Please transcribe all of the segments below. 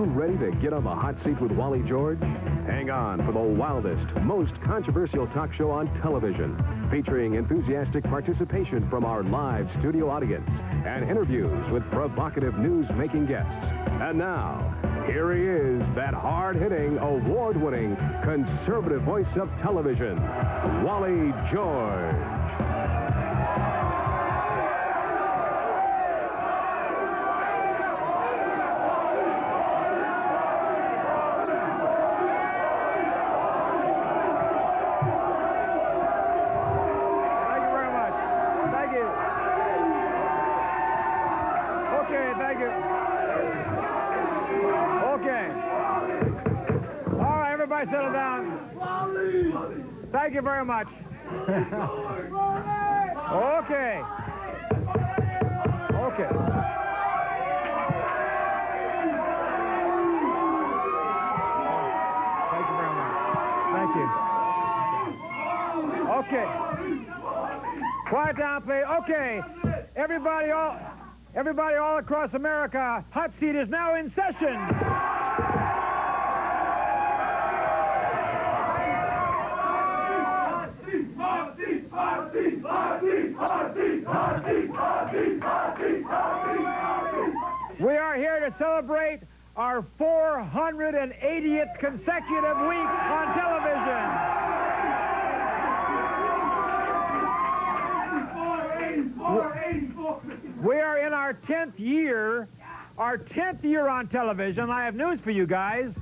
ready to get on the hot seat with Wally George? Hang on for the wildest, most controversial talk show on television, featuring enthusiastic participation from our live studio audience and interviews with provocative news-making guests. And now, here he is, that hard-hitting, award-winning, conservative voice of television, Wally George. Settle down. Thank you very much. Okay. Okay. Thank you very much. Thank you. Okay. Quiet down, please. Okay. Everybody all across America, hot seat is now in session. We are here to celebrate our 480th consecutive week on television. We are in our 10th year on television. I have news for you guys.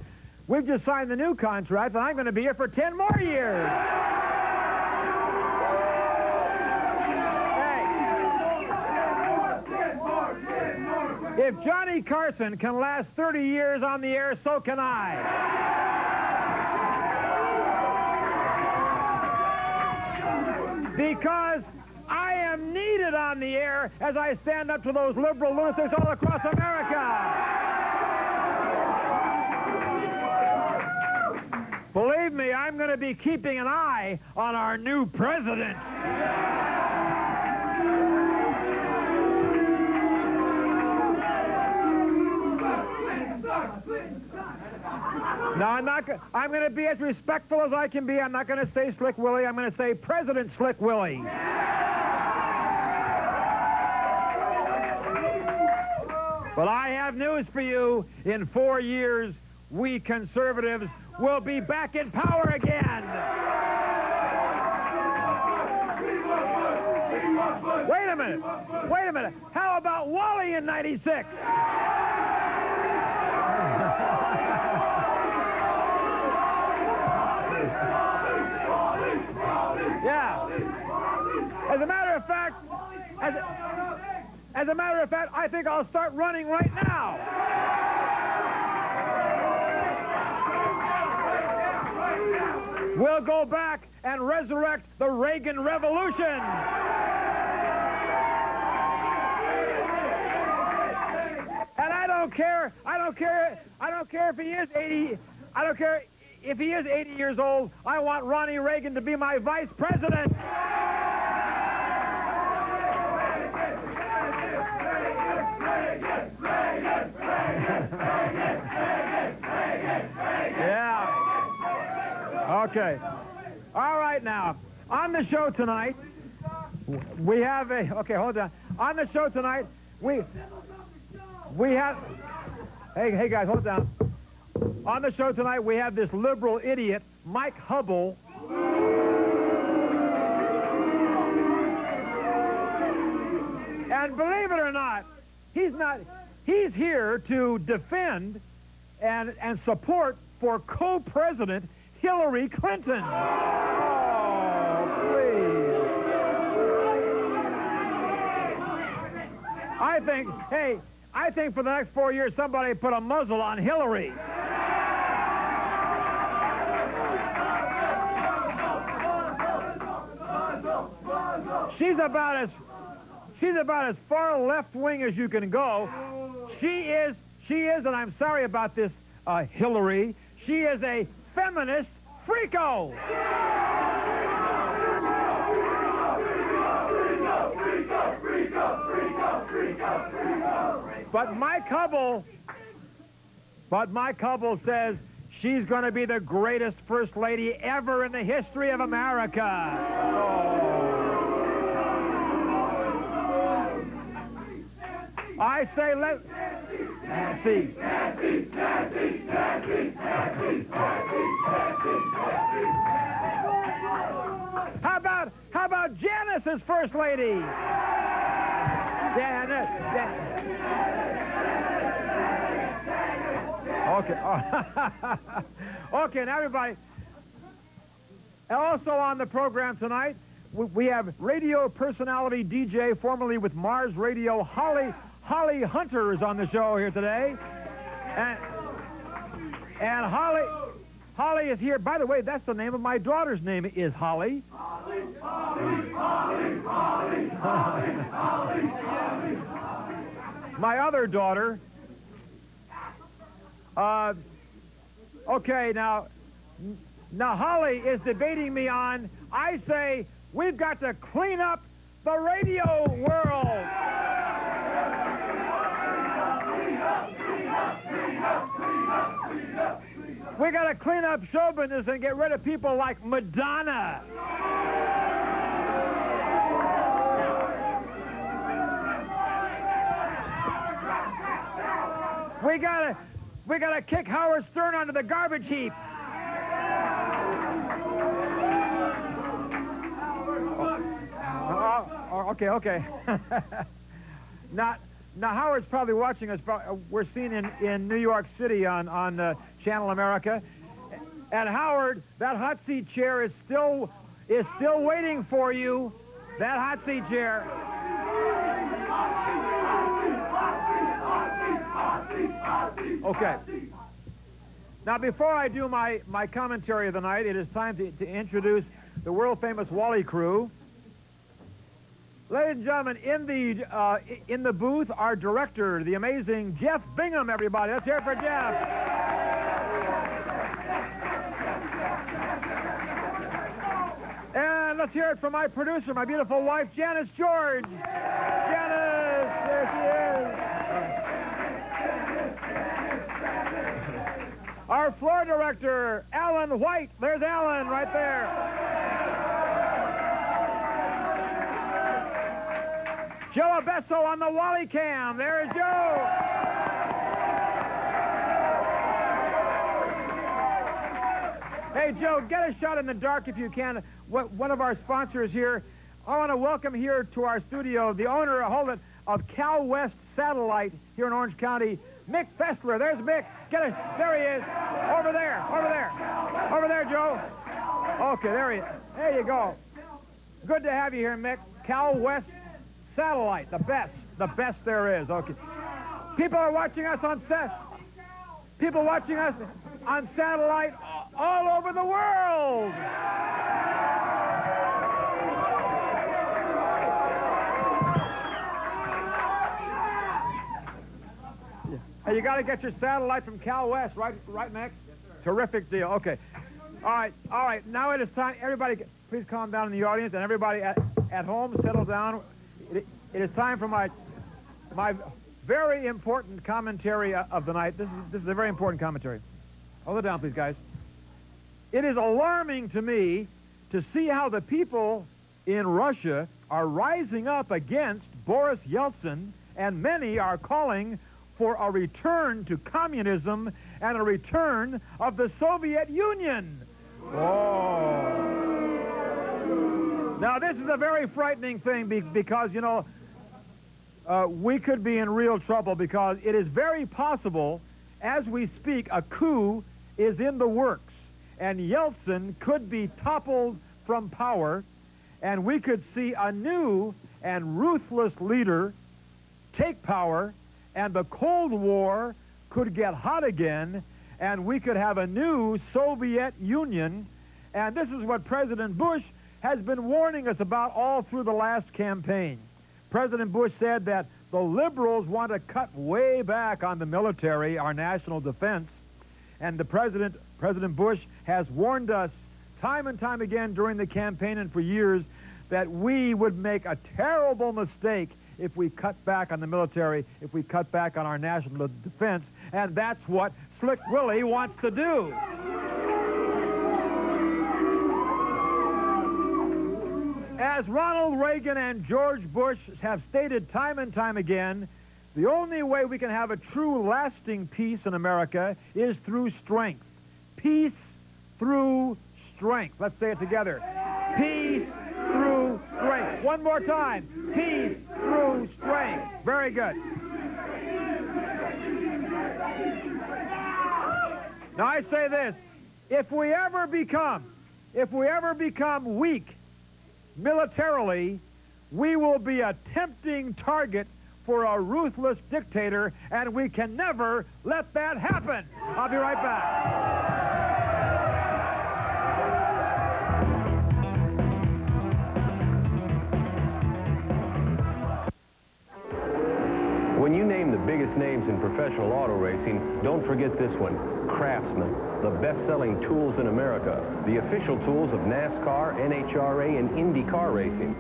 We've just signed the new contract, and I'm going to be here for 10 more years. If Johnny Carson can last 30 years on the air, so can I. Because I am needed on the air as I stand up to those liberal lunatics all across America. Believe me, I'm going to be keeping an eye on our new president. No, I'm going to be as respectful as I can be. I'm not going to say Slick Willie. I'm going to say President Slick Willie. But I have news for you. In 4 years, we conservatives will be back in power again. Wait a minute. Wait a minute. How about Wally in '96? Yeah. As a matter of fact, I think I'll start running right now. We'll go back and resurrect the Reagan Revolution. And I don't care if he is 80, I don't care if he is 80 years old. I want Ronnie Reagan to be my vice president. Yeah. Okay. All right now. On the show tonight, we have a... Okay, hold on. On the show tonight, we have... Hey, guys, hold down. On the show tonight, we have this liberal idiot, Mike Hubble. And believe it or not, he's here to defend and support for co-president Hillary Clinton. Oh, please. I think for the next 4 years, somebody put a muzzle on Hillary. She's about as far left-wing as you can go. She is, and I'm sorry about this, Hillary, she is a feminist freako. But Mike Hubble, But my couple says she's going to be the greatest First Lady ever in the history of America. I say let... See. How about Janice as First Lady? Janet. Okay. Okay, now everybody. Also on the program tonight, we have radio personality DJ, formerly with Mars Radio, Holly Hunter is on the show here today. And Holly is here. By the way, that's the name of my daughter's name is Holly. My other daughter. Okay, now Holly is debating me on, I say, we've got to clean up the radio world. We got to clean up show business and get rid of people like Madonna. We gotta kick Howard Stern onto the garbage heap. Okay. Now Howard's probably watching us. We're seen in New York City on Channel America. And Howard, that hot seat chair is still waiting for you. That hot seat chair. Okay. Now, before I do my commentary of the night, it is time to introduce the world-famous Wally crew. Ladies and gentlemen, in the booth, our director, the amazing Jeff Bingham, everybody. Let's hear it for Jeff. And let's hear it from my producer, my beautiful wife, Janice George. Janice, there she is. Our floor director, Alan White. There's Alan right there. Joe Abesso on the Wally cam. There's Joe. Hey, Joe, get a shot in the dark if you can. One of our sponsors here. I want to welcome here to our studio the owner, of Cal West Satellite here in Orange County, Mick Fessler. There's Mick. There he is. Over there, Joe. Okay, there he is. There you go. Good to have you here, Mick. Cal West Satellite, the best there is. Okay. People watching us on satellite all over the world. Hey, you got to get your satellite from Cal West, right, Mick? Yes, sir. Terrific deal. Okay. All right. Now it is time. Everybody, please calm down in the audience, and everybody at home, settle down. It is time for my very important commentary of the night. This is a very important commentary. Hold it down, please, guys. It is alarming to me to see how the people in Russia are rising up against Boris Yeltsin, and many are calling for a return to communism and a return of the Soviet Union. Oh. Now, this is a very frightening thing because, you know, we could be in real trouble because it is very possible, as we speak, a coup is in the works, and Yeltsin could be toppled from power, and we could see a new and ruthless leader take power, and the Cold War could get hot again, and we could have a new Soviet Union. And this is what President Bush has been warning us about all through the last campaign. President Bush said that the liberals want to cut way back on the military, our national defense, and President Bush has warned us time and time again during the campaign and for years that we would make a terrible mistake if we cut back on the military, if we cut back on our national defense, and that's what Slick Willie wants to do. As Ronald Reagan and George Bush have stated time and time again, the only way we can have a true lasting peace in America is through strength. Peace through strength. Let's say it together. Peace through strength. One more time. Peace through strength. Very good. Now I say this. If we ever become weak militarily, we will be a tempting target for a ruthless dictator, and we can never let that happen. I'll be right back. When you name the biggest names in professional auto racing, don't forget this one, Craftsman, the best-selling tools in America, the official tools of NASCAR, NHRA, and Indy car racing.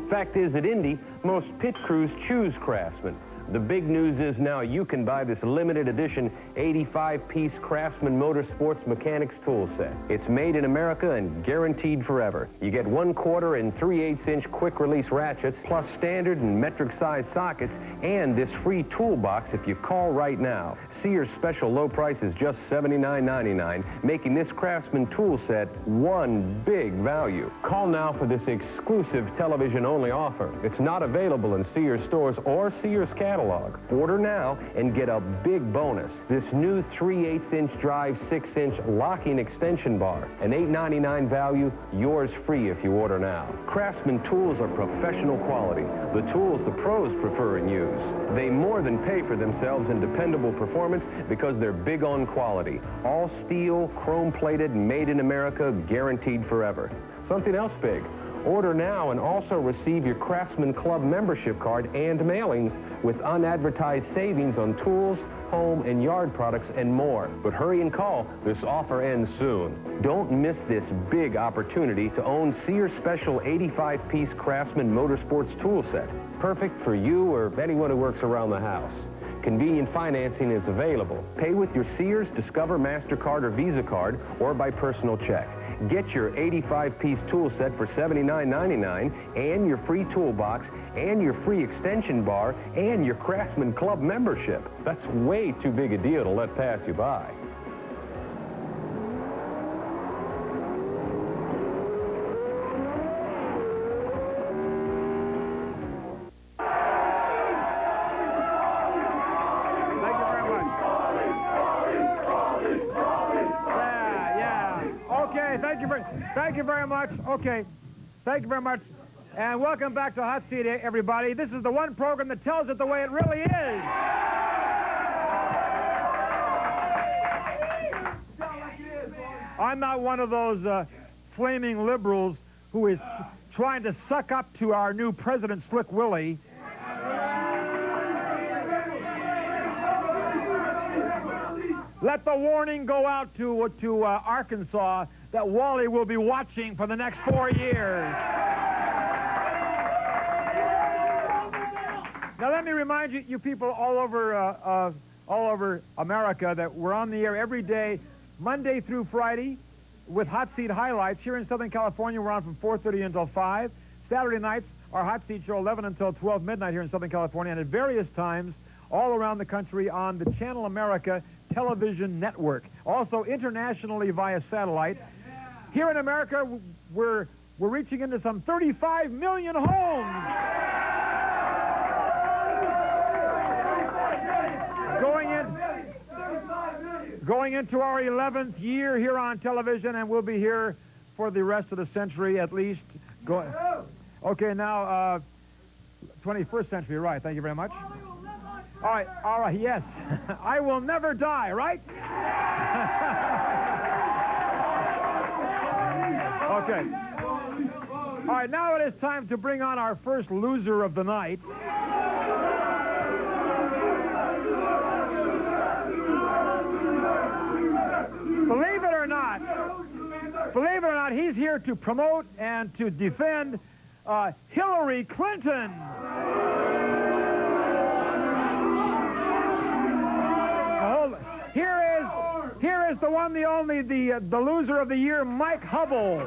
Fact is, at Indy, most pit crews choose Craftsman. The big news is now you can buy this limited edition 85-piece Craftsman Motorsports Mechanics tool set. It's made in America and guaranteed forever. You get 1/4 and 3/8-inch quick-release ratchets, plus standard and metric-size sockets, and this free toolbox if you call right now. Sears' special low price is just $79.99, making this Craftsman tool set one big value. Call now for this exclusive television-only offer. It's not available in Sears stores or Sears catalog. Order now and get a big bonus. This new 3/8-inch drive 6-inch locking extension bar. An $8.99 value, yours free if you order now. Craftsman tools are professional quality. The tools the pros prefer and use. They more than pay for themselves in dependable performance because they're big on quality. All steel, chrome-plated, made in America, guaranteed forever. Something else big. Order now and also receive your Craftsman Club membership card and mailings with unadvertised savings on tools, home, and yard products and more. But hurry and call. This offer ends soon. Don't miss this big opportunity to own Sears Special 85-piece Craftsman Motorsports tool set. Perfect for you or anyone who works around the house. Convenient financing is available. Pay with your Sears, Discover, MasterCard, or Visa card, or by personal check. Get your 85-piece tool set for $79.99 and your free toolbox and your free extension bar and your Craftsman Club membership. That's way too big a deal to let pass you by. Thank you very much. Okay. Thank you very much. And welcome back to Hot Seat, everybody. This is the one program that tells it the way it really is. I'm not one of those flaming liberals who is trying to suck up to our new president, Slick Willie. Let the warning go out to Arkansas that Wally will be watching for the next 4 years. Now let me remind you people all over America that we're on the air every day, Monday through Friday, with Hot Seat highlights. Here in Southern California, we're on from 4:30 until 5. Saturday nights, our Hot Seat show 11 until 12 midnight here in Southern California, and at various times all around the country on the Channel America television network. Also internationally via satellite. Here in America, we're reaching into some 35 million homes. Going into our 11th year here on television, and we'll be here for the rest of the century at least. Okay, now, 21st century, right. Thank you very much. All right, yes. I will never die, right? Okay. All right, now it is time to bring on our first loser of the night. Believe it or not, he's here to promote and to defend Hillary Clinton. course, the one, the only, the loser of the year, Mike Hubble.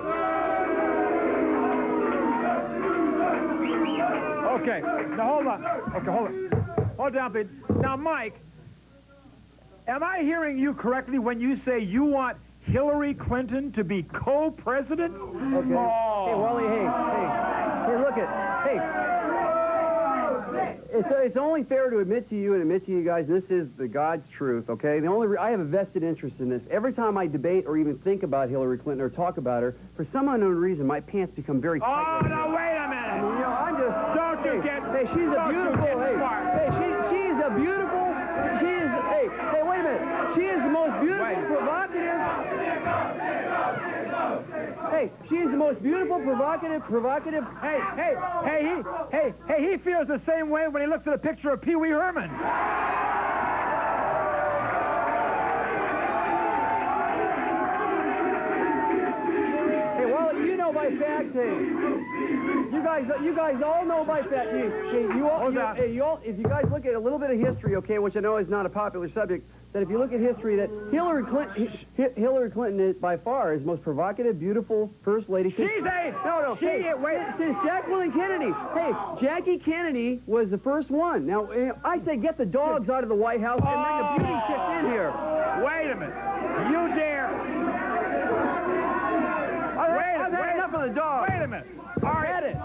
Okay, now hold on. Okay, hold on. Hold down, please. Now, Mike, am I hearing you correctly when you say you want Hillary Clinton to be co-president? Okay. Oh. Hey, Wally, hey, look at, hey. It's only fair to admit to you and admit to you guys this is the God's truth, okay? I have a vested interest in this. Every time I debate or even think about Hillary Clinton or talk about her, for some unknown reason, my pants become very tight. Oh, now wait a minute. I mean, you know, I'm just... Don't you get... Hey, she's a beautiful... She's a beautiful... She is... Hey, wait a minute. She is the most beautiful, provocative... Hey, she's the most beautiful, provocative... Hey, he feels the same way when he looks at a picture of Pee Wee Herman. Hey, Wally, you know by fact, you guys all know by fact. If you guys look at a little bit of history, okay, which I know is not a popular subject, that if you look at history, that Hillary Clinton is by far is the most provocative, beautiful first lady. Since Jacqueline Kennedy. Hey, Jackie Kennedy was the first one. Now, I say get the dogs out of the White House and bring the beauty chicks in here. Wait a minute. You dare. I've had enough of the dogs. Wait a minute.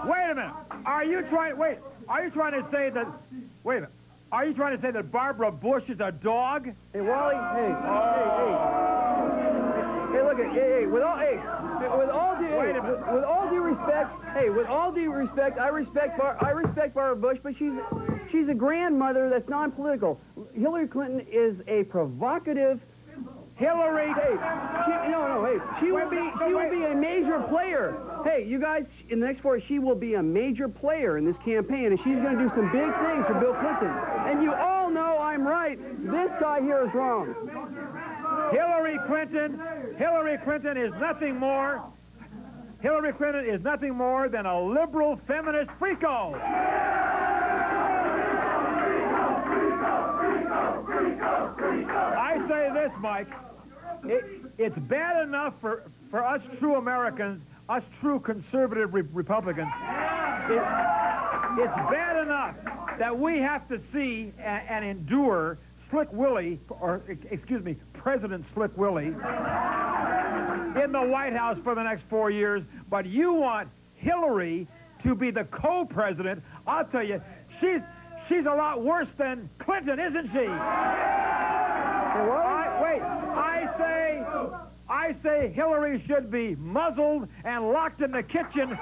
Wait a minute. Are you trying to say that... Wait a minute. Are you trying to say that Barbara Bush is a dog? Hey, Wally, hey, look at, with all due respect, I respect Barbara Bush, but she's a grandmother that's non-political. Hillary Clinton is a provocative... Hillary. She will be a major player. Hey, you guys, in the next 4 years, she will be a major player in this campaign, and she's going to do some big things for Bill Clinton. And you all know I'm right. This guy here is wrong. Hillary Clinton is nothing more. Hillary Clinton is nothing more than a liberal feminist freako. I say this, Mike. It's bad enough for us true Americans, us true conservative Republicans. It's bad enough that we have to see and endure Slick Willie, or excuse me, President Slick Willie, in the White House for the next 4 years. But you want Hillary to be the co-president. I'll tell you, she's a lot worse than Clinton, isn't she? I say Hillary should be muzzled and locked in the kitchen.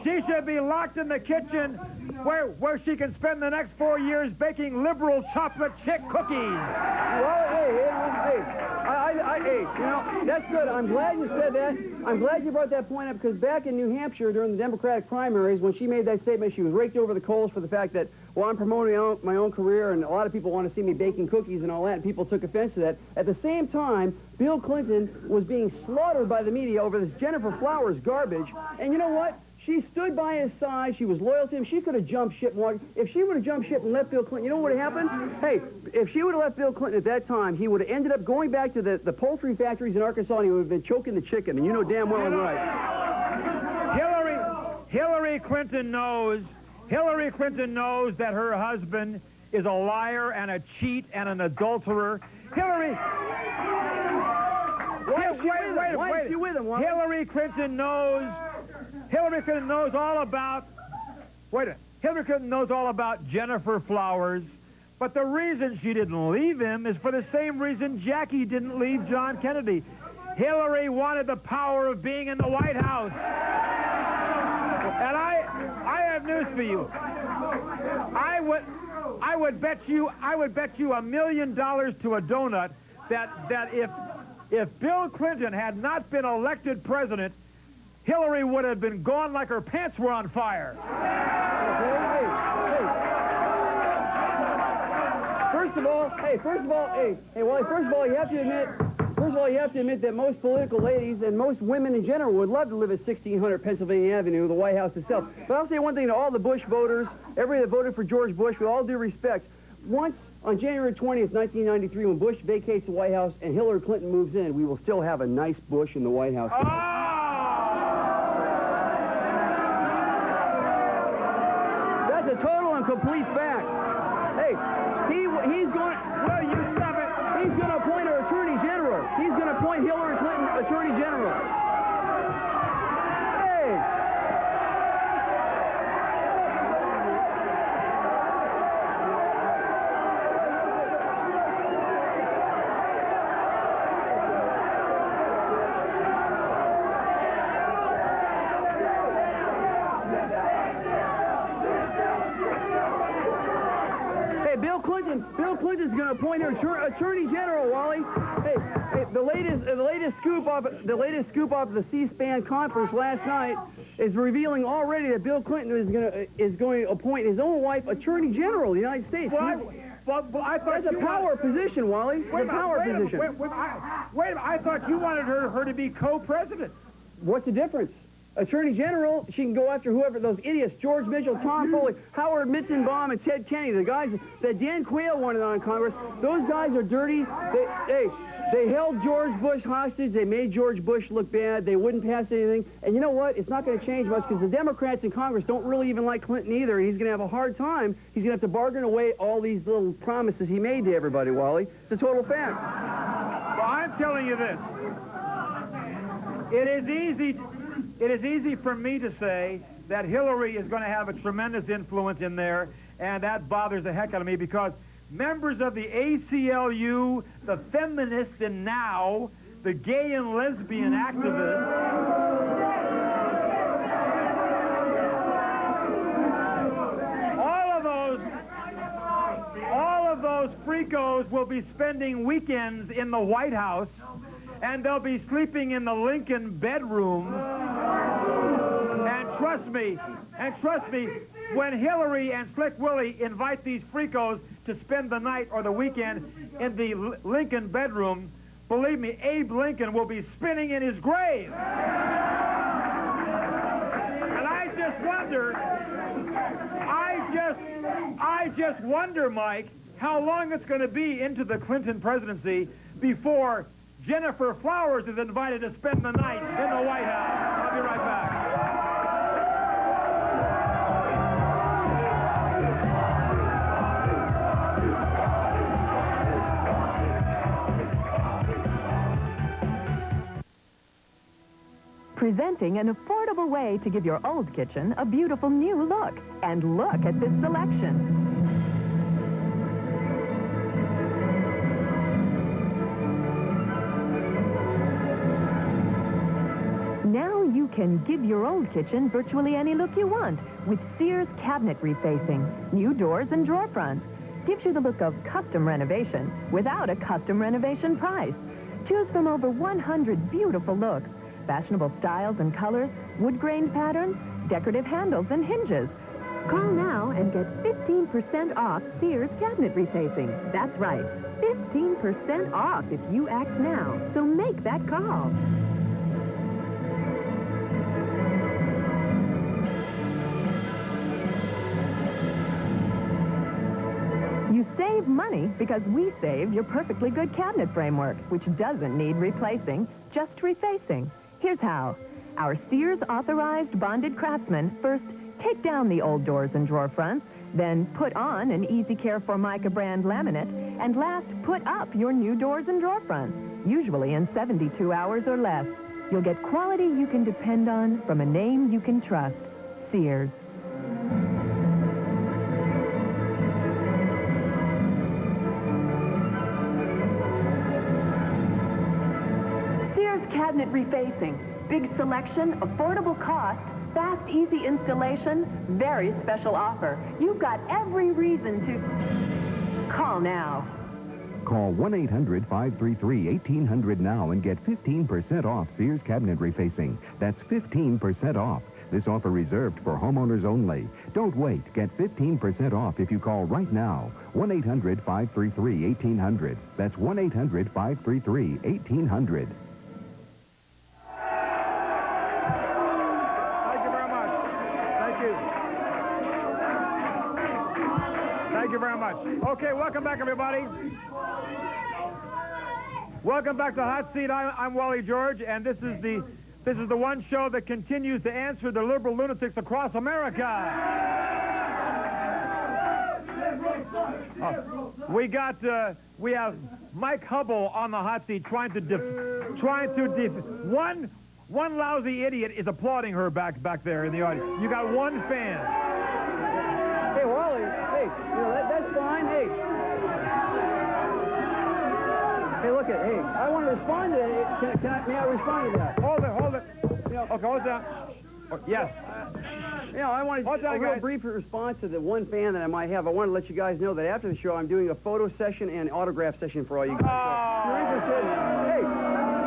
She should be locked in the kitchen where she can spend the next 4 years baking liberal chocolate chip cookies. Well, hey, you know, that's good. I'm glad you said that. I'm glad you brought that point up, because back in New Hampshire during the Democratic primaries, when she made that statement, she was raked over the coals for the fact that, well, I'm promoting my own career, and a lot of people want to see me baking cookies and all that, and people took offense to that. At the same time, Bill Clinton was being slaughtered by the media over this Jennifer Flowers garbage, and you know what? She stood by his side. She was loyal to him. She could have jumped ship more. If she would have jumped ship and left Bill Clinton, you know what would have happened? Hey, if she would have left Bill Clinton at that time, he would have ended up going back to the poultry factories in Arkansas, and he would have been choking the chicken, and you know damn well I'm right. Hillary Clinton knows that her husband is a liar and a cheat and an adulterer. Hillary... Why is she with him? Hillary Clinton knows all about... Hillary Clinton knows all about Jennifer Flowers, but the reason she didn't leave him is for the same reason Jackie didn't leave John Kennedy. Hillary wanted the power of being in the White House. And I have news for you. I would bet you $1 million to a donut that if Bill Clinton had not been elected president, Hillary would have been gone like her pants were on fire. First of all, you have to admit, First of all, you have to admit that most political ladies and most women in general would love to live at 1600 Pennsylvania Avenue, the White House itself. But I'll say one thing to all the Bush voters, everybody that voted for George Bush, with all due respect, once on January 20th, 1993, when Bush vacates the White House and Hillary Clinton moves in, we will still have a nice Bush in the White House. That's a total and complete fact. Hey, he's going... Will you stop it? He's going to appoint her Attorney General. He's going to appoint Hillary Clinton Attorney General. Hey! Bill Clinton's going to appoint her Attorney General, Wally. Hey, the latest scoop off the C-SPAN conference last night is revealing already that Bill Clinton is going to appoint his own wife Attorney General of the United States. Well, I thought that's a power position, Wally. It's a power position. Wait a minute. I thought you wanted her to be co-president. What's the difference? Attorney General, she can go after whoever, those idiots, George Mitchell, Tom Foley, Howard Mitzenbaum, and Ted Kennedy, the guys that Dan Quayle wanted on Congress. Those guys are dirty. They held George Bush hostage. They made George Bush look bad. They wouldn't pass anything. And you know what? It's not going to change much because the Democrats in Congress don't really even like Clinton either, and he's going to have a hard time. He's going to have to bargain away all these little promises he made to everybody, Wally. It's a total fact. Well, I'm telling you this. It is easy for me to say that Hillary is going to have a tremendous influence in there, and that bothers the heck out of me because members of the ACLU, the feminists in Now, the gay and lesbian activists, all of those freakos will be spending weekends in the White House, and they'll be sleeping in the Lincoln bedroom. And trust me, when Hillary and Slick Willie invite these freakos to spend the night or the weekend in the Lincoln bedroom, believe me, Abe Lincoln will be spinning in his grave. And I just wonder, Mike, how long it's going to be into the Clinton presidency before Jennifer Flowers is invited to spend the night in the White House. I'll be right back. Presenting an affordable way to give your old kitchen a beautiful new look. And look at this selection. Now you can give your old kitchen virtually any look you want with Sears cabinet refacing, new doors and drawer fronts. Gives you the look of custom renovation without a custom renovation price. Choose from over 100 beautiful looks, fashionable styles and colors, wood-grained patterns, decorative handles and hinges. Call now and get 15% off Sears cabinet refacing. That's right, 15% off if you act now. So make that call. You save money because we save your perfectly good cabinet framework, which doesn't need replacing, just refacing. Here's how. Our Sears authorized bonded craftsmen first take down the old doors and drawer fronts, then put on an Easy Care Formica brand laminate, and last put up your new doors and drawer fronts, usually in 72 hours or less. You'll get quality you can depend on from a name you can trust, Sears. Cabinet refacing. Big selection, affordable cost, fast, easy installation, very special offer. You've got every reason to call now. Call 1-800-533-1800 now and get 15% off Sears cabinet refacing. That's 15% off. This offer reserved for homeowners only. Don't wait. Get 15% off if you call right now. 1-800-533-1800. That's 1-800-533-1800. Thank you very much. Thank you. Thank you very much. Okay, welcome back, everybody. Welcome back to Hot Seat. I'm Wally George, and this is the one show that continues to answer the liberal lunatics across America. We have Mike Hubble on the hot seat trying to one lousy idiot is applauding her back there in the audience. You got one fan. Hey, Wally, hey, that's fine, hey. Hey, look at, hey, I want to respond to that. May I respond to that? Hold it. Okay, hold down. Yes. I want a real brief response to the one fan that I might have. I want to let you guys know that after the show, I'm doing a photo session and autograph session for all you guys. So if you're interested, hey,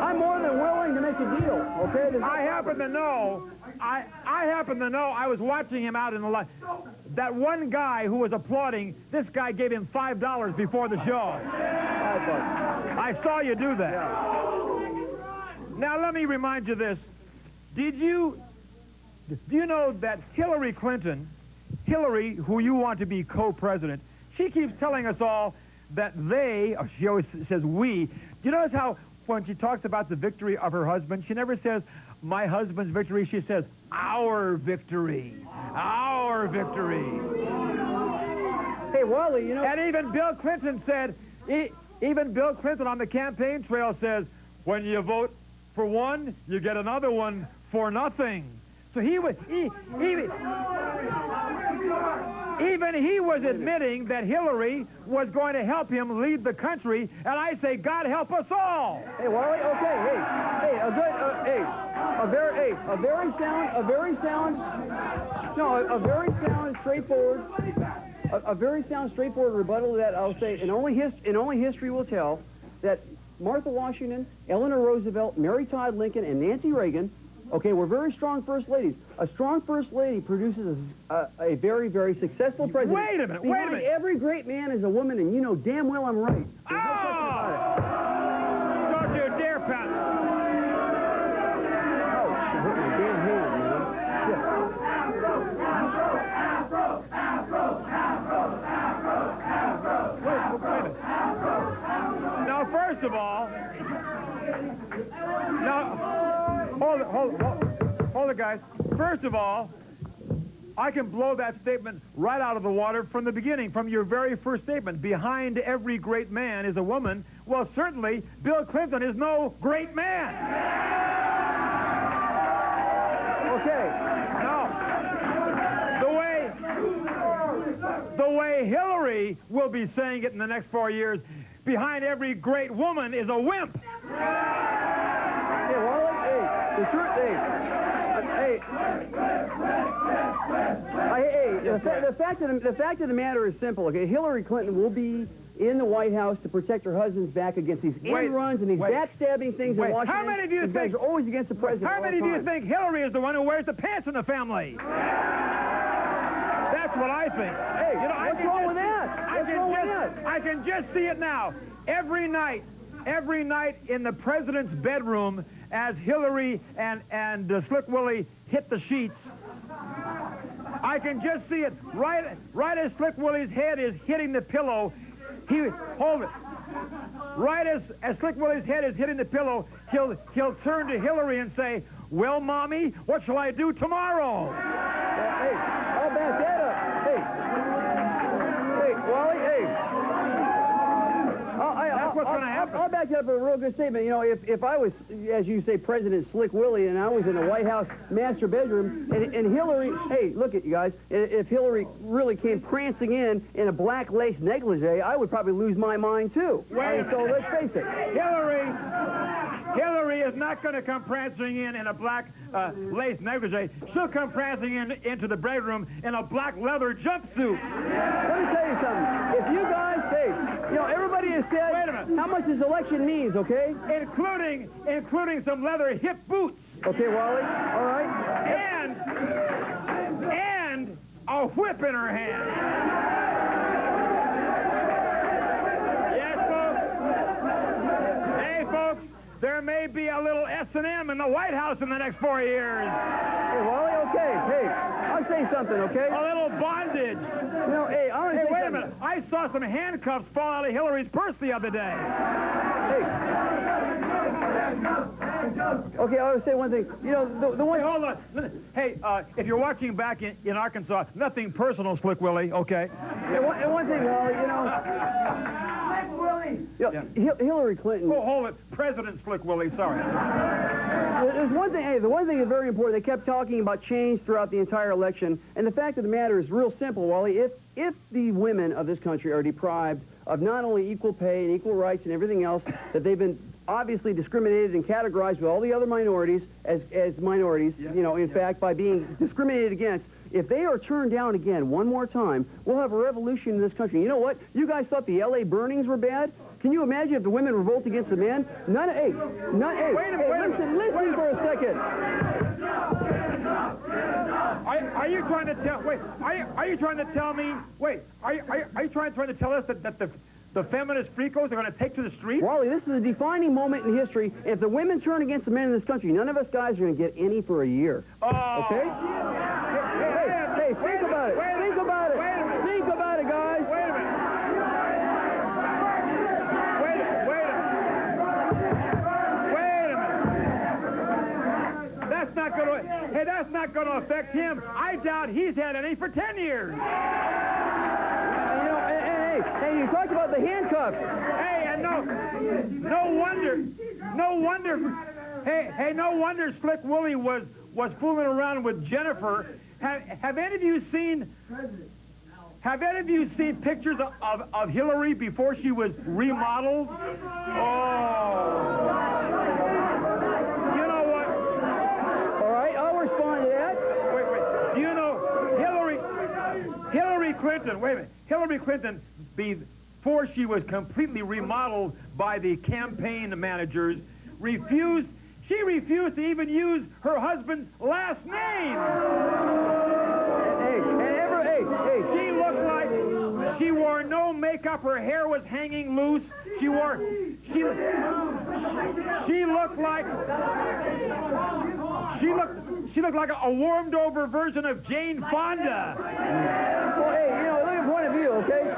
I'm more than willing to make a deal, okay? I happen to know, I was watching him out in the light. That one guy who was applauding, this guy gave him $5 before the show. $5. I saw you do that. Yeah. Now, let me remind you this. Do you know that Hillary Clinton, who you want to be co-president, she keeps telling us all that she always says we. Do you notice how when she talks about the victory of her husband, she never says, my husband's victory, she says, our victory. Our victory. Hey, Wally, And even Bill Clinton said, even Bill Clinton on the campaign trail says, when you vote for one, you get another one for nothing. So even he was admitting that Hillary was going to help him lead the country, and I say, God help us all. Hey, Wally, okay, hey, a very sound, straightforward rebuttal to that. I'll say, and only history will tell that Martha Washington, Eleanor Roosevelt, Mary Todd Lincoln, and Nancy Reagan, okay, were very strong first ladies. A strong first lady produces a very, very successful president. Wait a minute. Behind every great man is a woman, and you know damn well I'm right. There's no question about it. Don't you dare, Pat. Ouch, I hurt my damn hand, man. Now, first of all, hold it, guys. First of all, I can blow that statement right out of the water from the beginning, from your very first statement. Behind every great man is a woman. Well, certainly, Bill Clinton is no great man. Okay. Now, the way Hillary will be saying it in the next 4 years, behind every great woman is a wimp. Hey, Wally, the fact of the matter is simple, okay? Hillary Clinton will be in the White House to protect her husband's back against these end runs and these backstabbing things in Washington. How many of you guys are always against the president? How many of you think Hillary is the one who wears the pants in the family? That's what I think. Hey, what's wrong with that? I can just see it now. Every night in the president's bedroom, as Hillary and Slick Willie hit the sheets, I can just see it. Right as Slick Willie's head is hitting the pillow, right as Slick Willie's head is hitting the pillow, he'll turn to Hillary and say, well, Mommy, what shall I do tomorrow? Hey, I'll back that up. Hey, Wally, hey. That's what's going to happen. I'll back that up with a real good statement. You know, if I was, as you say, President Slick Willie, and I was in the White House master bedroom, and Hillary, hey, look at you guys, if Hillary really came prancing in a black lace negligee, I would probably lose my mind, too. So let's face it. Hillary is not going to come prancing in a black lace negligee. She'll come prancing into the bedroom in a black leather jumpsuit. Let me tell you something. If you guys, hey, you know, everybody has said how much this election means, okay? Including some leather hip boots. Okay, Wally? All right? And a whip in her hand. Yes, folks? Hey, folks, there may be a little S&M in the White House in the next 4 years. Hey, Wally, okay. Hey, I'll say something, okay? A little bondage. You know, hey, I want to say Wait a something. minute. I saw some handcuffs fall out of Hillary's purse the other day. Hey. Okay, I want to say one thing. You know, the one... Hey, hold on. Hey, if you're watching back in Arkansas, nothing personal, Slick Willie, okay? And one thing, Wally, you know... Hillary Clinton... Oh, hold it. President Slick Willie, sorry. There's one thing, hey, the one thing that's very important, they kept talking about change throughout the entire election, and the fact of the matter is real simple, Wally. If the women of this country are deprived of not only equal pay and equal rights and everything else, that they've been obviously discriminated and categorized with all the other minorities as minorities, you know, in fact, by being discriminated against, if they are turned down again one more time, we'll have a revolution in this country. You know what? You guys thought the L.A. burnings were bad? Can you imagine if the women revolt against the men? Hey, listen for a second. Are you trying to tell? Wait, are you trying to tell me? Wait, are you trying to tell us that the feminist freakos are going to take to the street? Wally, this is a defining moment in history. If the women turn against the men in this country, none of us guys are going to get any for a year. Oh. Okay? Hey, think about it. Think about it. Think about it, guys. Wait a minute. That's not going to affect him. I doubt he's had any for 10 years. You know, hey, you talked about the handcuffs. Hey, and no wonder Slick Willie was fooling around with Jennifer. Have any of you seen pictures of Hillary before she was remodeled? Oh. Respond to that. Wait. Do you know Hillary Clinton? Wait a minute. Hillary Clinton, before she was completely remodeled by the campaign managers, refused to even use her husband's last name. She looked like she wore no makeup. Her hair was hanging loose. She looked like a warmed-over version of Jane Fonda. Well, hey, you know, look at point of view, okay?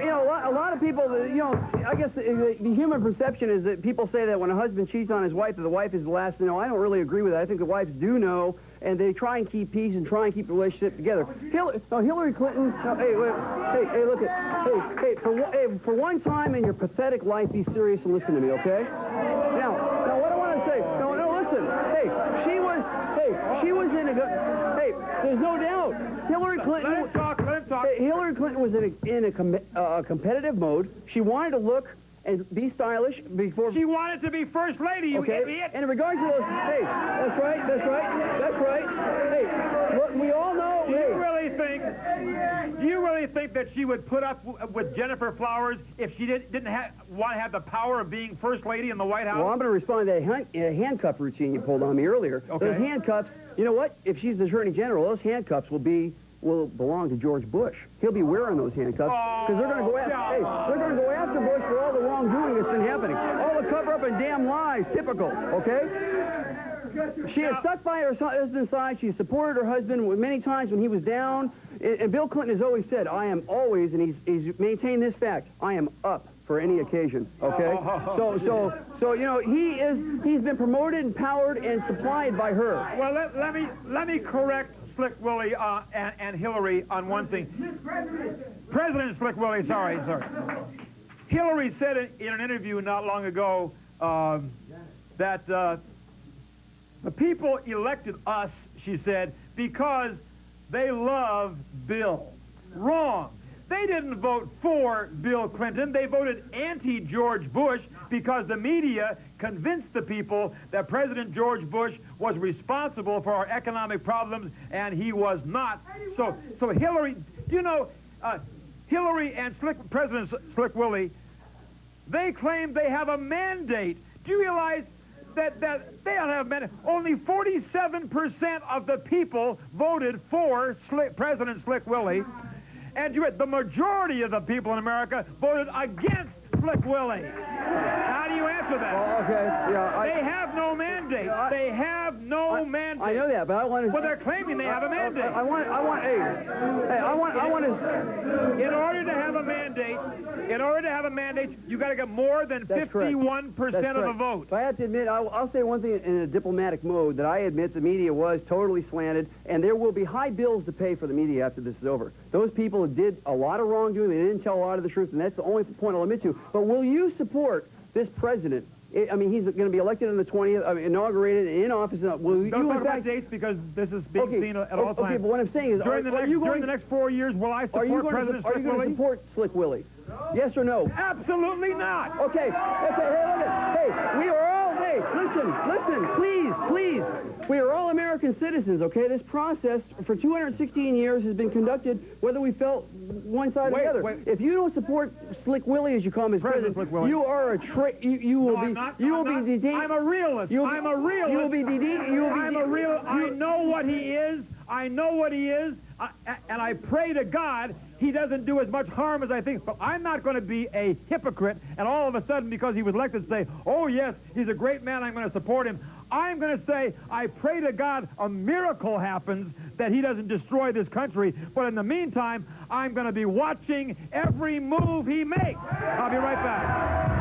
A lot of people, you know, I guess the human perception is that people say that when a husband cheats on his wife, that the wife is the last to know. I don't really agree with that. I think the wives do know, and they try and keep peace and try and keep the relationship together. Hillary Clinton. For one time in your pathetic life, be serious and listen to me, okay? Now, what I want to say. No, listen. She was in a good. Hey, there's no doubt. Hillary Clinton. Let him talk. Hey, Hillary Clinton was in a competitive mode. She wanted to look and be stylish before... She wanted to be first lady, you idiot! And in regards to those... Hey, that's right. Hey, look, we all know... Do you really think that she would put up with Jennifer Flowers if she didn't want to have the power of being first lady in the White House? Well, I'm going to respond to that handcuff routine you pulled on me earlier. Okay. Those handcuffs, you know what? If she's the Attorney General, those handcuffs will belong to George Bush. He'll be wearing those handcuffs because they're going to go after. Hey, they're going to go after Bush for all the wrongdoing that's been happening, all the cover-up and damn lies, typical. Okay. She has stuck by her husband's side. She supported her husband many times when he was down. And Bill Clinton has always said, I am always, and he's maintained this fact, I am up for any occasion, okay? So you know, he's been promoted, empowered, and supplied by her. Well, let me correct Slick Willie and Hillary on one thing. President Slick Willie, sorry. Hillary said in an interview not long ago that the people elected us, she said, because they love Bill. Wrong. They didn't vote for Bill Clinton. They voted anti-George Bush because the media convinced the people that President George Bush was responsible for our economic problems, and he was not. So Hillary, you know, Hillary and President Slick Willie, they claim they have a mandate. Do you realize that they don't have many. Only 47% of the people voted for President Slick Willie, and the majority of the people in America voted against Slick Willie. How do you answer that? Well, okay, yeah. They have no mandate. They have no mandate. I know that, but I want to... Well, they're claiming they have a mandate. I want to... In order to have a mandate, you got to get more than 51% of the vote. But I have to admit, I'll say one thing in a diplomatic mode, that I admit the media was totally slanted, and there will be high bills to pay for the media after this is over. Those people did a lot of wrongdoing. They didn't tell a lot of the truth, and that's the only point I'll admit to. But will you support this president? I mean, he's going to be elected on the 20th, inaugurated in office. Will you, don't talk about dates because this is being seen at all times. Okay, but what I'm saying is, during the next 4 years, will I support President Slick Willie? Are you going to support Slick Willie? Yes or no? Absolutely not. Okay. Hey, we are all, listen, please. We are all American citizens, okay? This process for 216 years has been conducted whether we felt one side or the other. If you don't support Slick Willie, as you call him as president, you are a you will be detained. I'm a realist. I'm a realist. You will be detained. I'm a real. I know what he is. And I pray to God he doesn't do as much harm as I think. But I'm not going to be a hypocrite and all of a sudden, because he was elected, say, oh, yes, he's a great man, I'm going to support him. I'm going to say, I pray to God a miracle happens that he doesn't destroy this country. But in the meantime, I'm going to be watching every move he makes. I'll be right back.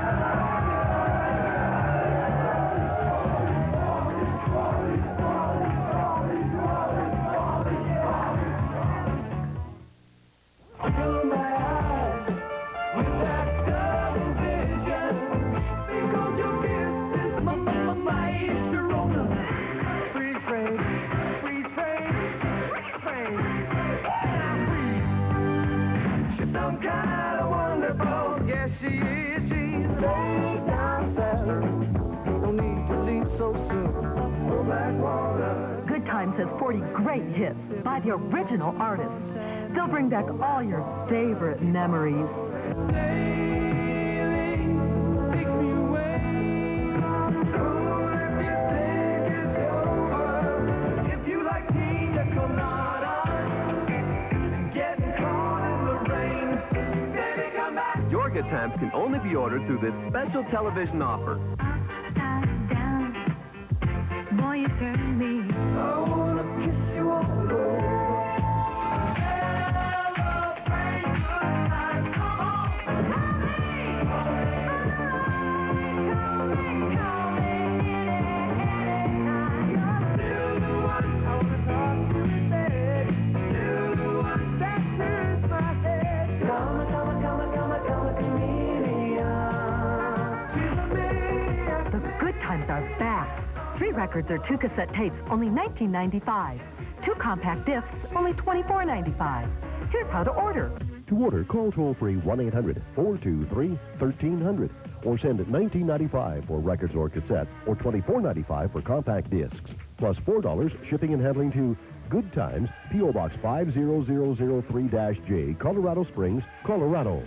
She is, she's laid down Sally. No need to leave so soon. Oh, Blackwater. Good Times has 40 great hits by the original artists. They'll bring back all your favorite memories. Sailing takes me away. Oh, if you think it's over, if you like pina coladas and getting caught in the rain, baby, come back. Your Good Times can only be ordered through this special television offer. Upside down, boy, you turn me. I wanna kiss you all over. Celebrate good times, come on. Call me anytime. Still the one I wanna talk to in bed. Still the one that turns my head. Come on, The Good Times are back. 3 records or 2 cassette tapes, only $19.95. 2 compact discs, only $24.95. Here's how to order. To order, call toll-free 1-800-423-1300 or send $19.95 for records or cassettes or $24.95 for compact discs, plus $4 shipping and handling to Good Times, P.O. Box 50003-J, Colorado Springs, Colorado.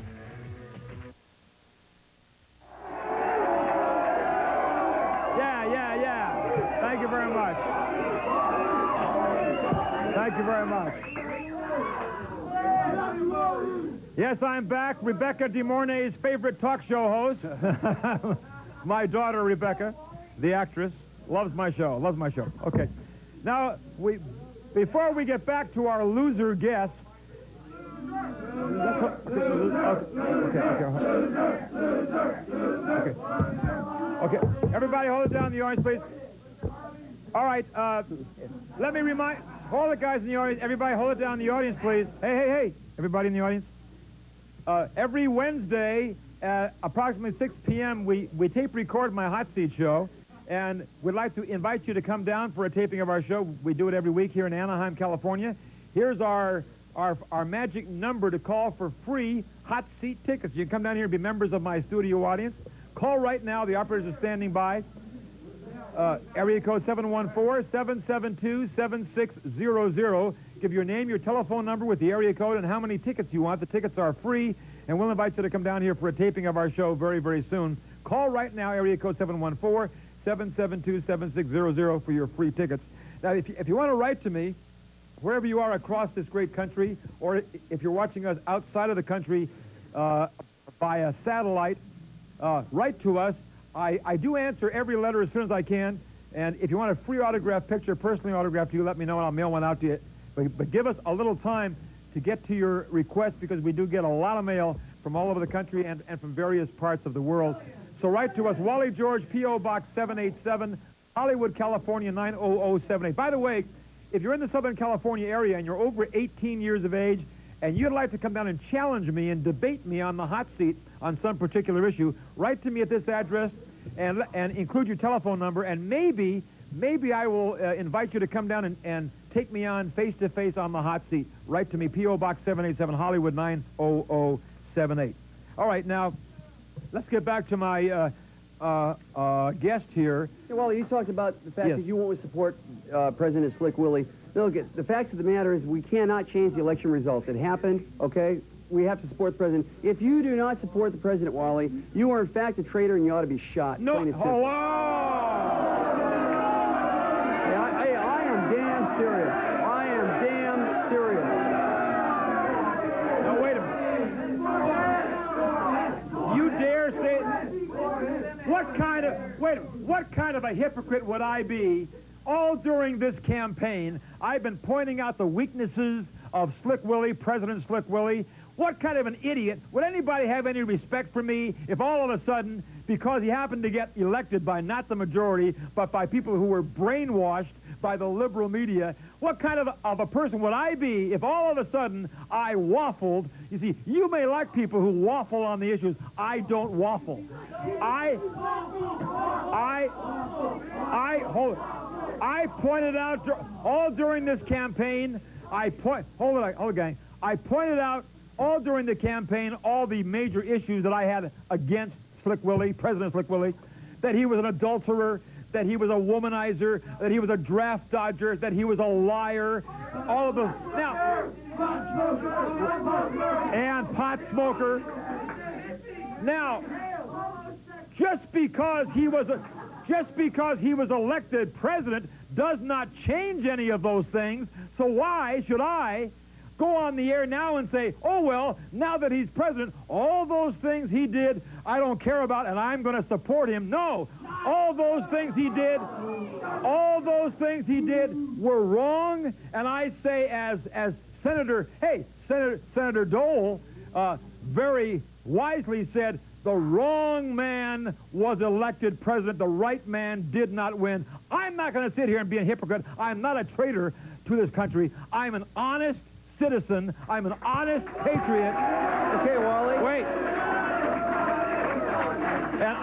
Thank you very much. Thank you very much. Yes, I'm back. Rebecca De Mornay's favorite talk show host. My daughter, Rebecca, the actress, loves my show. Okay. Now, before we get back to our loser guest, Okay. Everybody hold it down in the audience, please. All right, let me remind, all the guys in the audience, everybody hold it down in the audience, please. Hey, everybody in the audience. Every Wednesday at approximately 6 p.m., we tape record my Hot Seat show, and we'd like to invite you to come down for a taping of our show. We do it every week here in Anaheim, California. Here's our magic number to call for free Hot Seat tickets. You can come down here and be members of my studio audience. Call right now. The operators are standing by. Area code 714-772-7600. Give your name, your telephone number with the area code, and how many tickets you want. The tickets are free, and we'll invite you to come down here for a taping of our show very, very soon Call right now, area code 714-772-7600 for your free tickets. Now, if you want to write to me, wherever you are across this great country, or if you're watching us outside of the country via satellite, write to us. I do answer every letter as soon as I can, and if you want a free autograph picture, personally autographed to you, let me know and I'll mail one out to you. But give us a little time to get to your request, because we do get a lot of mail from all over the country and from various parts of the world. So write to us, Wally George, P.O. Box 787, Hollywood, California, 90078. By the way, if you're in the Southern California area and you're over 18 years of age and you'd like to come down and challenge me and debate me on the hot seat on some particular issue, write to me at this address and include your telephone number, and maybe I will invite you to come down and take me on face-to-face on the hot seat. Write to me, P.O. Box 787, Hollywood, 90078. All right, now, let's get back to my guest here. Hey, Wally, you talked about the fact Yes. that you won't support President Slick Willie. Look, the facts of the matter is we cannot change the election results. It happened, okay? We have to support the president. If you do not support the president, Wally, you are in fact a traitor and you ought to be shot. No, plain and simple. hello! Hey, I am damn serious. I am damn serious. Now, wait a minute. You dare say... What kind of a hypocrite would I be? All during this campaign, I've been pointing out the weaknesses of Slick Willie, President Slick Willie. What kind of an idiot? Would anybody have any respect for me if all of a sudden, because he happened to get elected by not the majority, but by people who were brainwashed by the liberal media, what kind of a person would I be if all of a sudden I waffled? You see, you may like people who waffle on the issues. I don't waffle. I pointed out all during this campaign, I pointed out all during the campaign all the major issues that I had against Slick Willie, President Slick Willie, that he was an adulterer, that he was a womanizer, that he was a draft dodger, that he was a liar, all of those. Now, and pot smoker. Now, just because he was elected president does not change any of those things. So why should I go on the air now and say, oh, well, now that he's president, all those things he did, I don't care about, and I'm going to support him? No. All those things he did were wrong, and I say as Senator Dole very wisely said, the wrong man was elected president. The right man did not win. I'm not going to sit here and be a hypocrite. I'm not a traitor to this country. I'm an honest citizen. I'm an honest patriot. Okay, Wally. Wait. And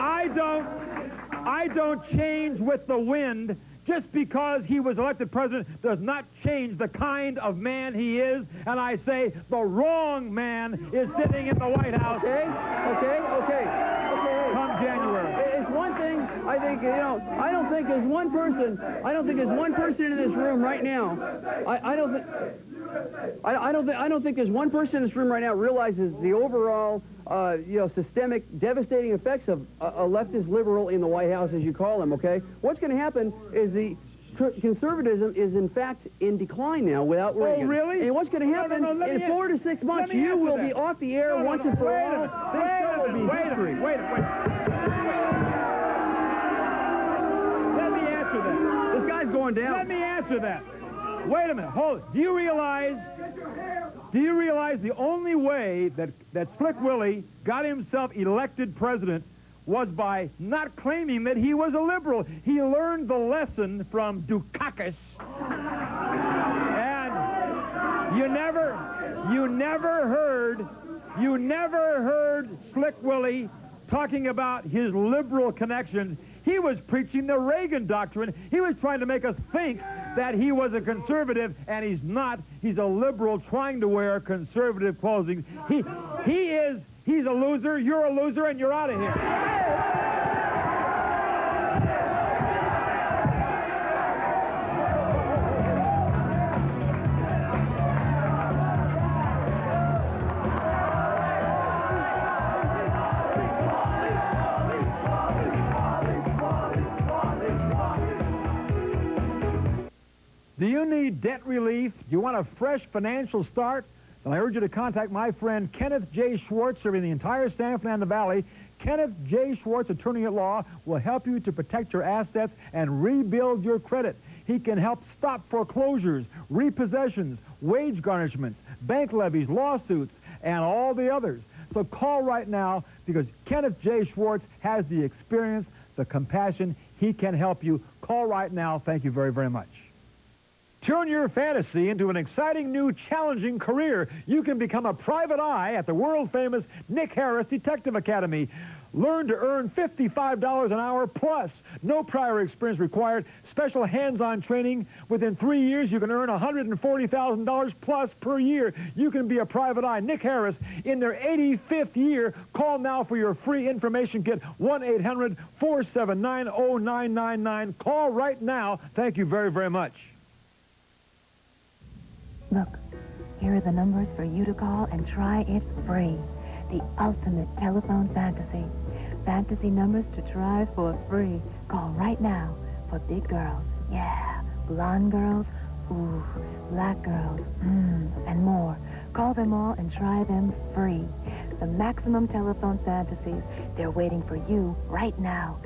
I don't change with the wind. Just because he was elected president does not change the kind of man he is. And I say the wrong man is sitting in the White House. Okay. Come January. It's one thing, I think, I don't think there's one person in this room right now. I don't think there's one person in this room right now realizes the overall, systemic, devastating effects of a leftist liberal in the White House, as you call him, okay? What's going to happen is the conservatism is, in fact, in decline now without Reagan. Oh, really? And what's going to happen in 4 to 6 months, you will be off the air once and for all. This show will be history. Wait. Let me answer that. This guy's going down. Let me answer that. Wait a minute. Hold it. Do you realize the only way that Slick Willie got himself elected president was by not claiming that he was a liberal? He learned the lesson from Dukakis. And you never heard Slick Willie talking about his liberal connections. He was preaching the Reagan doctrine. He was trying to make us think that he was a conservative, and he's not. He's a liberal trying to wear conservative clothing. He's a loser, you're a loser, and you're out of here. Do you need debt relief? Do you want a fresh financial start? Then I urge you to contact my friend Kenneth J. Schwartz, serving the entire San Fernando Valley. Kenneth J. Schwartz, attorney at law, will help you to protect your assets and rebuild your credit. He can help stop foreclosures, repossessions, wage garnishments, bank levies, lawsuits, and all the others. So call right now, because Kenneth J. Schwartz has the experience, the compassion. He can help you. Call right now. Thank you very, very much. Turn your fantasy into an exciting new challenging career. You can become a private eye at the world-famous Nick Harris Detective Academy. Learn to earn $55 an hour plus. No prior experience required. Special hands-on training. Within 3 years, you can earn $140,000 plus per year. You can be a private eye. Nick Harris, in their 85th year. Call now for your free information kit. 1-800-479-0999. Call right now. Thank you very, very much. Look, here are the numbers for you to call and try it free. The ultimate telephone fantasy. Fantasy numbers to try for free. Call right now for big girls. Yeah. Blonde girls. Ooh. Black girls. And more. Call them all and try them free. The maximum telephone fantasies. They're waiting for you right now.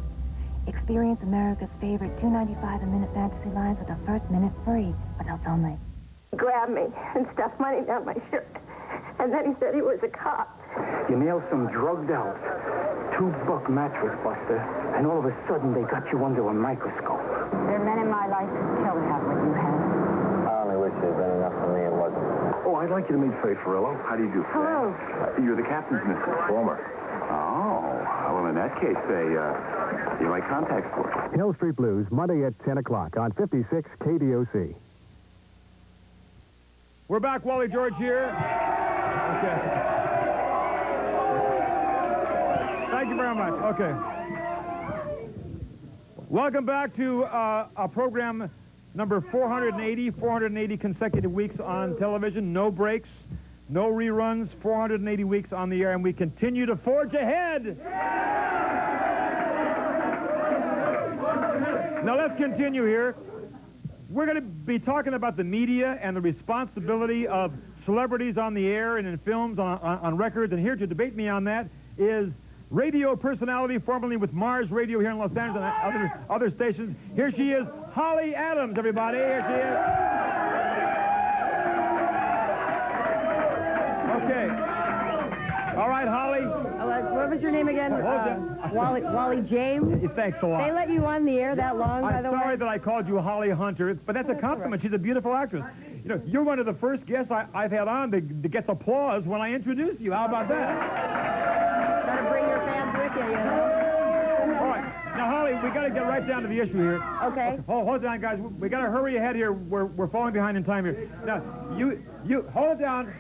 Experience America's favorite $2.95 a minute fantasy lines with the first minute free. Adults only. Grabbed me and stuffed money down my shirt. And then he said he was a cop. You nailed some drugged out, $2 mattress buster, and all of a sudden they got you under a microscope. There are men in my life who still have what you have. I only wish it had been enough for me and wasn't. Oh, I'd like you to meet Faye Ferrillo. How do you do, Faye? Hello. You're the captain's missus. Former. Oh, well, in that case, Faye, you like contact sports. Hill Street Blues, Monday at 10 o'clock on 56 KDOC. We're back, Wally George here. Okay. Thank you very much. Okay. Welcome back to a program number 480 consecutive weeks on television. No breaks, no reruns, 480 weeks on the air, and we continue to forge ahead. Now let's continue here. We're going to be talking about the media and the responsibility of celebrities on the air and in films, on records. And here to debate me on that is radio personality formerly with Mars Radio here in Los Angeles and other stations. Here she is, Holly Adams, everybody. Here she is. Okay. All right, Holly. What was your name again? Wally James? Thanks a lot. They let you on the air that long, by the way? I'm sorry that I called you Holly Hunter, but that's a compliment. She's a beautiful actress. You know, you're one of the first guests I've had on that gets applause when I introduce you. How about that? Gotta bring your fans with you, you know? All right. Now, Holly, we got to get right down to the issue here. Okay. Hold on, guys. We got to hurry ahead here. We're falling behind in time here. Now, you hold it down.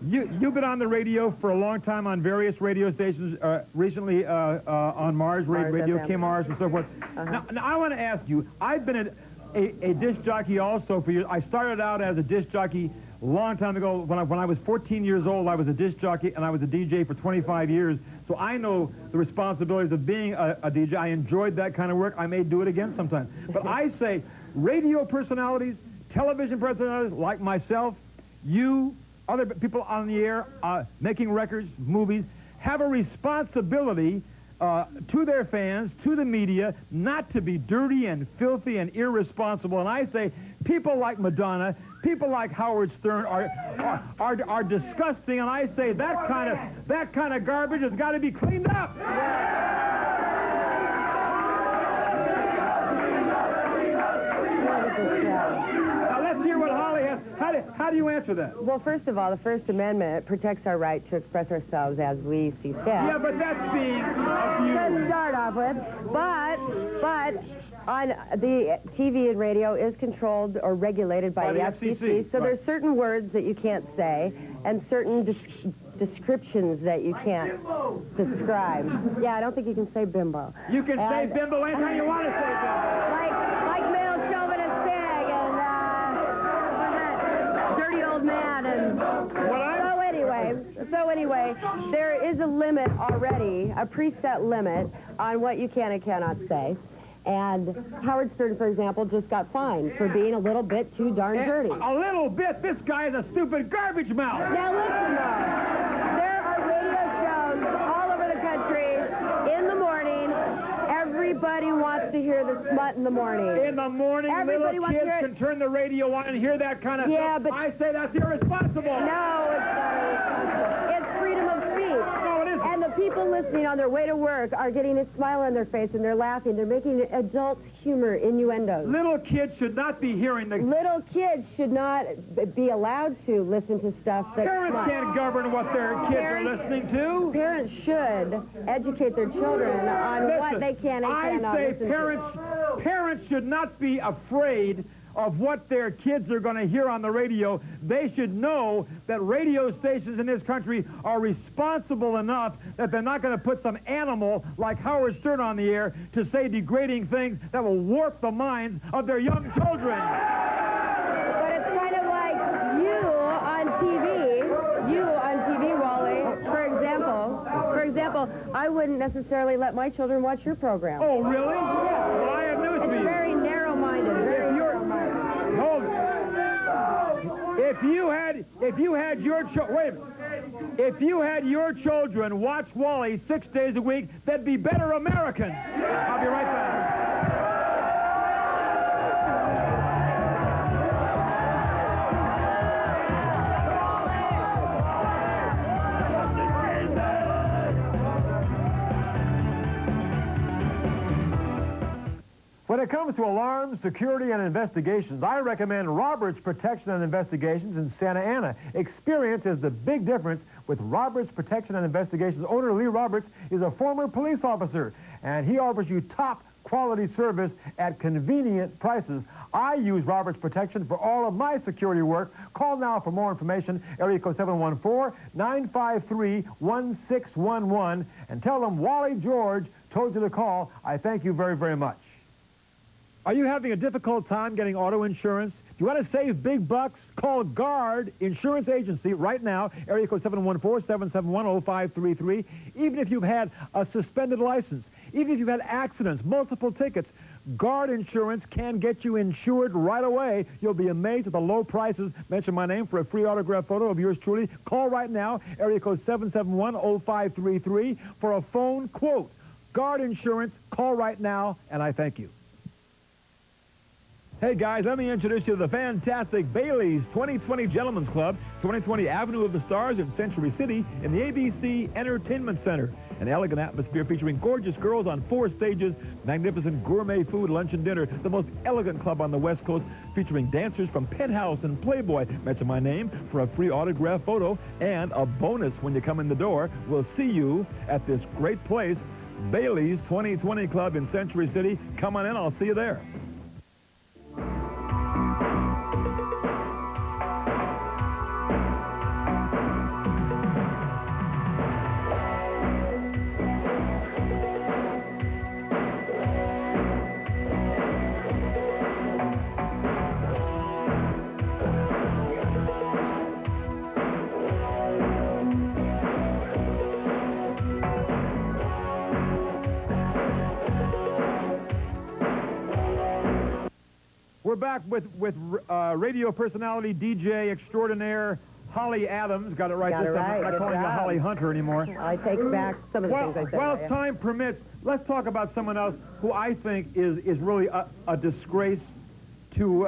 You've been on the radio for a long time on various radio stations, recently on Mars Radio, K-Mars, and so forth. Now, I want to ask you, I've been a disc jockey also for years. I started out as a disc jockey a long time ago. When I was 14 years old, I was a disc jockey, and I was a DJ for 25 years. So I know the responsibilities of being a DJ. I enjoyed that kind of work. I may do it again sometime. But I say radio personalities, television personalities like myself, you, other people on the air, making records, movies, have a responsibility to their fans, to the media, not to be dirty and filthy and irresponsible. And I say people like Madonna, people like Howard Stern are disgusting. And I say that kind of garbage has got to be cleaned up. Let's hear what Holly has. How do you answer that? Well, first of all, the First Amendment protects our right to express ourselves as we see fit. Yeah, but that's being abused. To start off with. But on the TV and radio is controlled or regulated by the FCC. So there's certain words that you can't say and certain descriptions that you can't describe. Yeah, I don't think you can say bimbo. You can say bimbo anytime you want to say bimbo. Like male chauvinist pig and dirty old man and so anyway, there is a limit already, a preset limit on what you can and cannot say. And Howard Stern, for example, just got fined for being a little bit too darn dirty. A little bit? This guy is a stupid garbage mouth. Now listen, though. There are radio shows all over the country in the morning. Everybody wants to hear the smut in the morning. In the morning, Everybody little kids can turn the radio on and hear that kind of stuff. But I say that's irresponsible. No, it's not irresponsible. It's freedom of speech. No, it isn't. And the people listening on their way to work are getting a smile on their face, and they're laughing. They're making adult humor innuendos. Little kids should not be hearing the... Little kids should not be allowed to listen to stuff that's Parents can't govern what their kids are listening to. Parents should educate their children on what they can and cannot listen to. Parents should not be afraid of what their kids are going to hear on the radio. They should know that radio stations in this country are responsible enough that they're not going to put some animal like Howard Stern on the air to say degrading things that will warp the minds of their young children. But it's kind of like you on TV, Wally, for example, I wouldn't necessarily let my children watch your program. Oh, really? Yeah. Well, I have news for you. It's very narrow-minded, Hold on. If you had your children watch Wally 6 days a week, they'd be better Americans. I'll be right back. When it comes to alarms, security, and investigations, I recommend Roberts Protection and Investigations in Santa Ana. Experience is the big difference with Roberts Protection and Investigations. Owner Lee Roberts is a former police officer, and he offers you top quality service at convenient prices. I use Roberts Protection for all of my security work. Call now for more information, area code 714-953-1611, and tell them Wally George told you to call. I thank you very, very much. Are you having a difficult time getting auto insurance? If you want to save big bucks, call Guard Insurance Agency right now, area code 714-771-0533. Even if you've had a suspended license, even if you've had accidents, multiple tickets, Guard Insurance can get you insured right away. You'll be amazed at the low prices. Mention my name for a free autograph photo of yours truly. Call right now, area code 771-0533 for a phone quote. Guard Insurance, call right now, and I thank you. Hey guys, let me introduce you to the fantastic Bailey's 2020 Gentlemen's Club, 2020 Avenue of the Stars in Century City in the ABC Entertainment Center. An elegant atmosphere featuring gorgeous girls on 4 stages, magnificent gourmet food, lunch and dinner. The most elegant club on the West Coast featuring dancers from Penthouse and Playboy. Mention my name for a free autograph photo and a bonus when you come in the door. We'll see you at this great place, Bailey's 2020 Club in Century City. Come on in, I'll see you there. We're back with radio personality, DJ extraordinaire, Holly Adams. Got it right this time. I'm not calling you Holly Hunter anymore. I take back some of the things I said. Well, time permits, let's talk about someone else who I think is really a disgrace to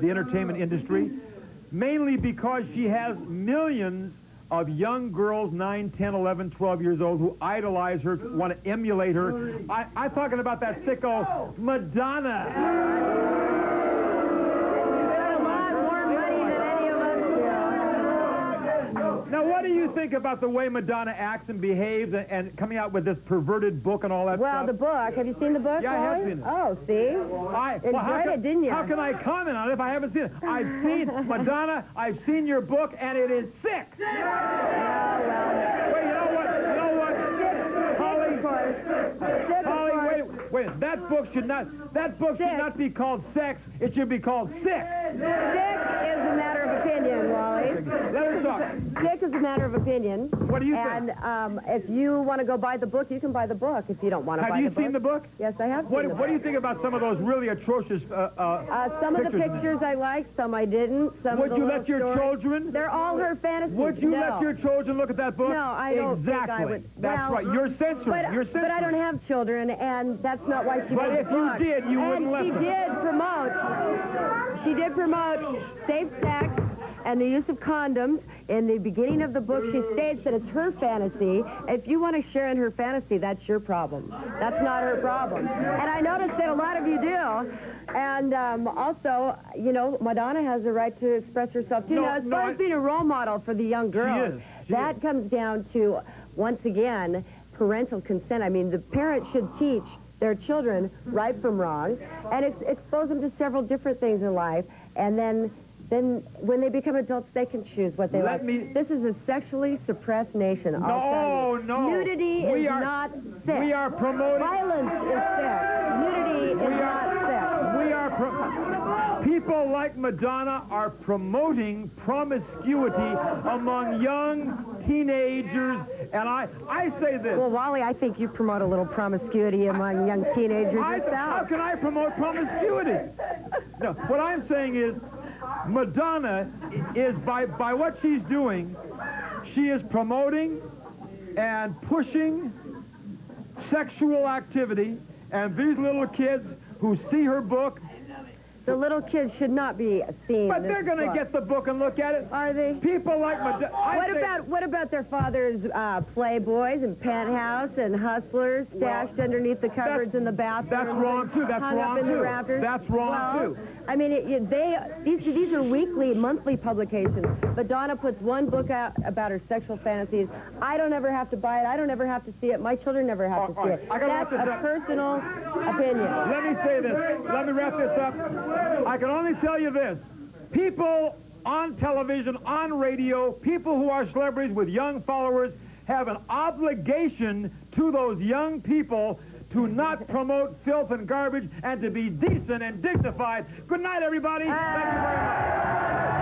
the entertainment industry, mainly because she has millions of young girls, 9, 10, 11, 12 years old, who idolize her, want to emulate her. I'm talking about that sicko, Madonna. Now, what do you think about the way Madonna acts and behaves and coming out with this perverted book and all that stuff? Well, the book. Have you seen the book, Yeah, Wally? I have seen it. Oh, see? Enjoyed it, didn't you? How can I comment on it if I haven't seen it? I've seen, Madonna, I've seen your book, and it is sick. Wait, you know what? Holly, wait, that book should not be called sex. It should be called sick. Sick is a matter of opinion. opinion, Wally. Let her talk. Dick is a matter of opinion. What do you think? And if you want to go buy the book, you can buy the book. If you don't want to buy the book. Have you seen the book? Yes, I have seen the book. What do you think about some of those really atrocious some of the pictures I liked, some I didn't. Some Would of the you let your stories, children? They're all her fantasies. Would you No. let your children look at that book? No, I don't think I would. That's right. You're censoring. You're censoring. But I don't have children, and that's not why she But made if the book. you did, you wouldn't let them. She did promote safe sex and the use of condoms. In the beginning of the book, she states that it's her fantasy. If you want to share in her fantasy, that's your problem. That's not her problem. And I noticed that a lot of you do. And also, you know, Madonna has the right to express herself, too. Now, as far as being a role model for the young girls, that comes down to, once again, parental consent. I mean, the parents should teach their children right from wrong and expose them to several different things in life. And then when they become adults, they can choose what they like. This is a sexually suppressed nation. No. Nudity is not sex. We are promoting... Violence is sex. Nudity is not sex. People like Madonna are promoting promiscuity among young teenagers, and I say this. Well, Wally, I think you promote a little promiscuity among young teenagers yourself. How can I promote promiscuity? No, what I'm saying is, Madonna is, by what she's doing, she is promoting and pushing sexual activity, and these little kids who see her book... The little kids should not be seeing But they're going to get the book and look at it. Are they? People like Madonna... What about their father's Playboys and Penthouse and Hustlers stashed underneath the cupboards in the bathroom? That's wrong, too. That's hung wrong, up in too. The rafters? That's wrong, too. I mean, these are weekly, monthly publications. Madonna puts one book out about her sexual fantasies. I don't ever have to buy it. I don't ever have to see it. My children never have to see it. That's a personal opinion. Let me say this. Let me wrap this up. I can only tell you this. People on television, on radio, people who are celebrities with young followers have an obligation to those young people to not promote filth and garbage and to be decent and dignified. Good night, everybody. Thank you very much.